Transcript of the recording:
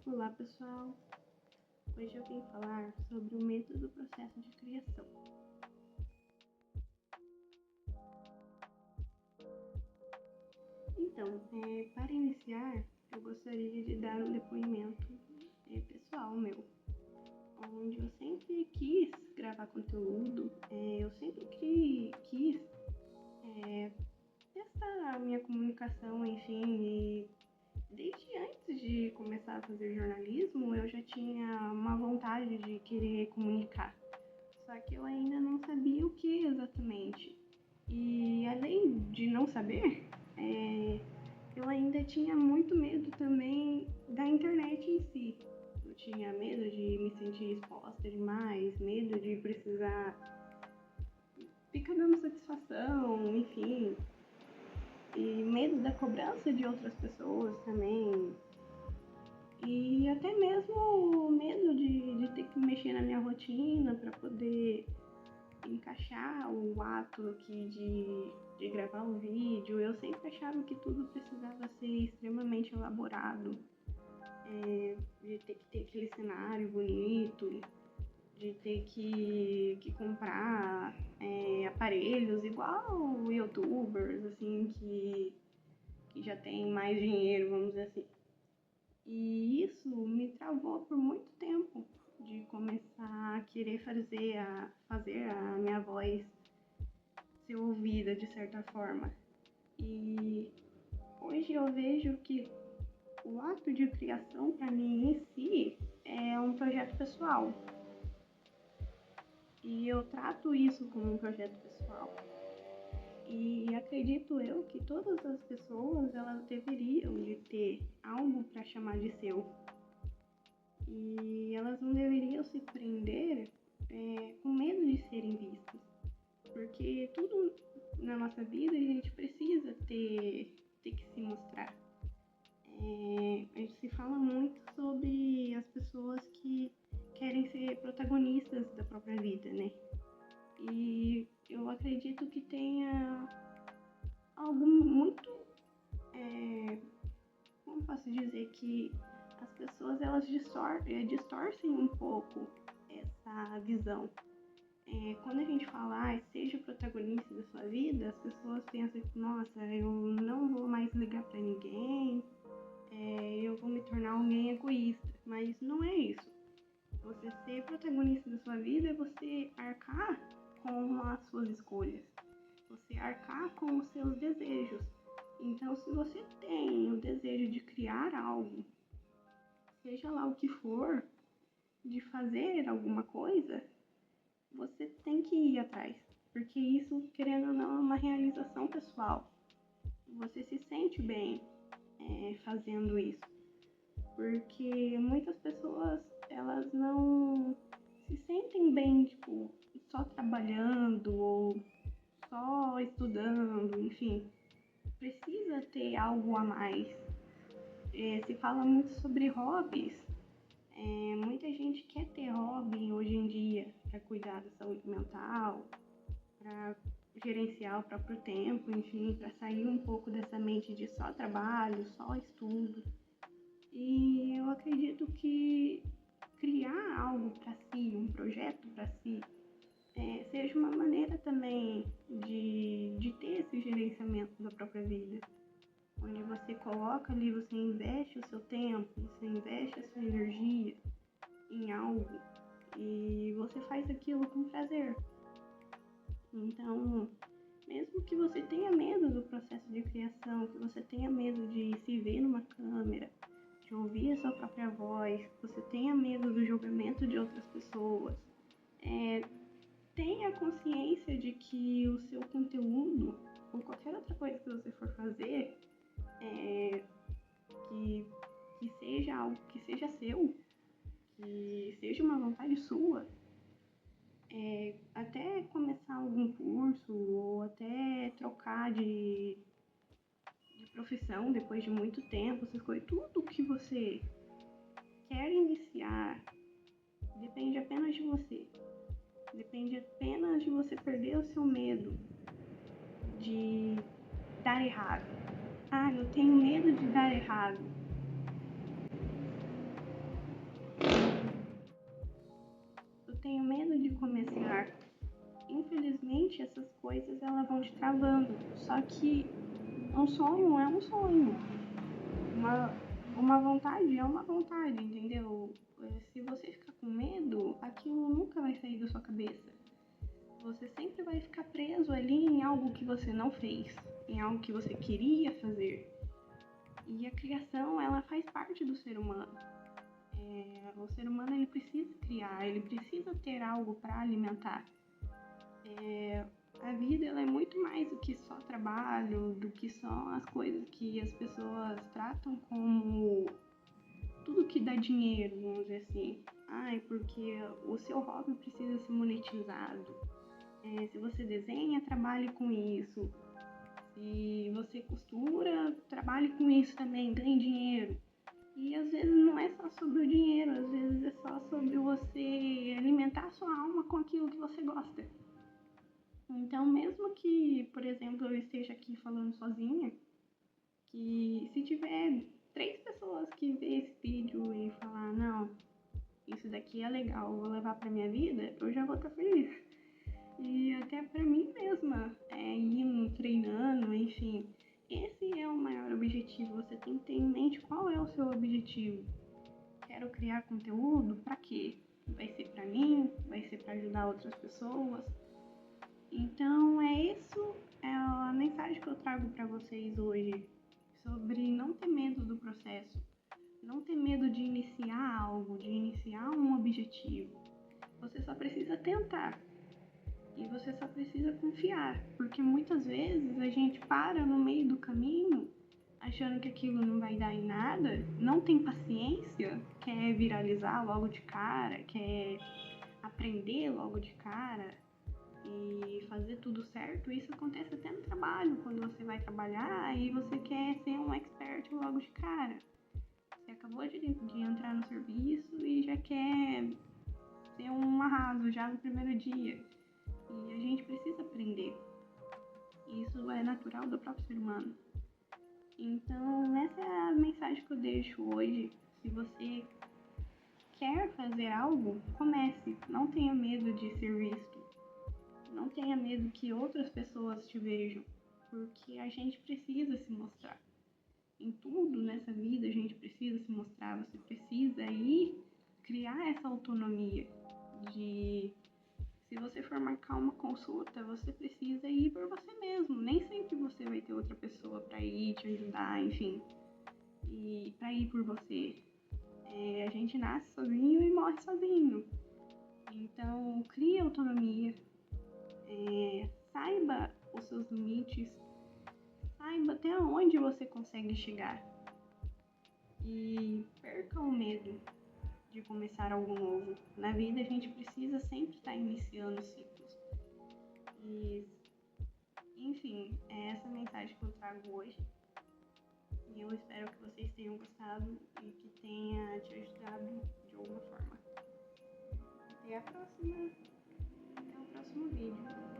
Olá pessoal, hoje eu vim falar sobre o medo do processo de criação. Então, para iniciar, eu gostaria de dar um depoimento pessoal meu, onde eu sempre quis gravar conteúdo, eu sempre quis testar a minha comunicação, enfim, e desde antes de começar a fazer jornalismo, eu já tinha uma vontade de querer comunicar. Só que eu ainda não sabia o que exatamente. E além de não saber, eu ainda tinha muito medo também da internet em si. Eu tinha medo de me sentir exposta demais, medo de precisar ficar dando satisfação, enfim. E medo da cobrança de outras pessoas também. E até mesmo medo de ter que mexer na minha rotina para poder encaixar o ato aqui de gravar um vídeo. Eu sempre achava que tudo precisava ser extremamente elaborado, de ter que ter aquele cenário bonito, de ter que comprar aparelhos igual youtubers, assim, que já tem mais dinheiro, vamos dizer assim. E isso me travou por muito tempo de começar a querer fazer a minha voz ser ouvida de certa forma. E hoje eu vejo que o ato de criação para mim em si é um projeto pessoal. E eu trato isso como um projeto pessoal. E acredito eu que todas as pessoas elas deveriam de ter algo para chamar de seu. E elas não deveriam se prender com medo de serem vistas. Porque tudo na nossa vida a gente precisa ter que se mostrar. A gente se fala muito sobre as pessoas que querem ser protagonistas da própria vida, né? E eu acredito que tenha algo muito, como posso dizer, que as pessoas elas distorcem um pouco essa visão. Quando a gente fala, seja protagonista da sua vida, as pessoas pensam que, nossa, eu não vou mais ligar pra ninguém, eu vou me tornar alguém egoísta. Mas não é isso. Você ser protagonista da sua vida é você arcar com as suas escolhas, você arcar com os seus desejos. Então, se você tem o desejo de criar algo, seja lá o que for, de fazer alguma coisa, você tem que ir atrás, porque isso, querendo ou não, é uma realização pessoal. Você se sente bem fazendo isso, porque muitas pessoas, elas não se sentem bem, tipo, só trabalhando ou só estudando, enfim. Precisa ter algo a mais. Se fala muito sobre hobbies. Muita gente quer ter hobby hoje em dia para cuidar da saúde mental, para gerenciar o próprio tempo, enfim, para sair um pouco dessa mente de só trabalho, só estudo. E eu acredito que criar algo para si, um projeto para si, seja uma maneira também de ter esse gerenciamento da própria vida, onde você coloca ali, você investe o seu tempo, você investe a sua energia em algo e você faz aquilo com prazer. Então, mesmo que você tenha medo do processo de criação, que você tenha medo de se ver numa câmera, de ouvir a sua própria voz, que você tenha medo do julgamento de outras pessoas, tenha consciência de que o seu conteúdo ou qualquer outra coisa que você for fazer, que seja algo que seja seu, que seja uma vontade sua, até começar algum curso ou até trocar de profissão depois de muito tempo, essas coisas, tudo que você quer iniciar depende apenas de você. Depende apenas de você perder o seu medo de dar errado. Eu tenho medo de dar errado. de começar. Infelizmente, essas coisas elas vão te travando. Só que um sonho é um sonho. Uma vontade é uma vontade, entendeu? Se você ficar com medo, aquilo nunca vai sair da sua cabeça. Você sempre vai ficar preso ali em algo que você não fez, em algo que você queria fazer. E a criação, ela faz parte do ser humano. O ser humano, ele precisa criar, ele precisa ter algo para alimentar. A vida, ela é muito mais do que só trabalho, do que só as coisas que as pessoas tratam como tudo que dá dinheiro, vamos dizer assim. Porque o seu hobby precisa ser monetizado. Se você desenha, trabalhe com isso. Se você costura, trabalhe com isso também, ganhe dinheiro. E às vezes não é só sobre o dinheiro, às vezes é só sobre você alimentar a sua alma com aquilo que você gosta. Então, mesmo que, por exemplo, eu esteja aqui falando sozinha, que se tiver 3 pessoas que vê esse vídeo e falar, não, isso daqui é legal, vou levar pra minha vida, eu já vou estar feliz. E até pra mim mesma, indo, treinando, enfim, esse é o maior objetivo. Você tem que ter em mente qual é o seu objetivo. Quero criar conteúdo, pra quê? Vai ser pra mim? Vai ser pra ajudar outras pessoas? Então, isso é a mensagem que eu trago pra vocês hoje, sobre não ter medo do processo, não ter medo de iniciar algo, de iniciar um objetivo. Você só precisa tentar. E você só precisa confiar, porque muitas vezes a gente para no meio do caminho achando que aquilo não vai dar em nada, não tem paciência, quer viralizar logo de cara, quer aprender logo de cara e fazer tudo certo. Isso acontece até no trabalho, quando você vai trabalhar e você quer ser um expert logo de cara. Você acabou de entrar no serviço e já quer ser um arraso já no primeiro dia. E a gente precisa aprender. Isso é natural do próprio ser humano. Então, essa é a mensagem que eu deixo hoje. Se você quer fazer algo, comece. Não tenha medo de ser visto. Não tenha medo que outras pessoas te vejam. Porque a gente precisa se mostrar. Em tudo nessa vida a gente precisa se mostrar. Você precisa ir criar essa autonomia de... Se você for marcar uma consulta, você precisa ir por você mesmo. Nem sempre você vai ter outra pessoa para ir te ajudar, enfim, e para ir por você. A gente nasce sozinho e morre sozinho. Então, crie autonomia, saiba os seus limites, saiba até onde você consegue chegar e perca o medo de começar algo novo. Na vida a gente precisa sempre estar iniciando ciclos. E, enfim, é essa mensagem que eu trago hoje. E eu espero que vocês tenham gostado e que tenha te ajudado de alguma forma. Até a próxima. Até o próximo vídeo.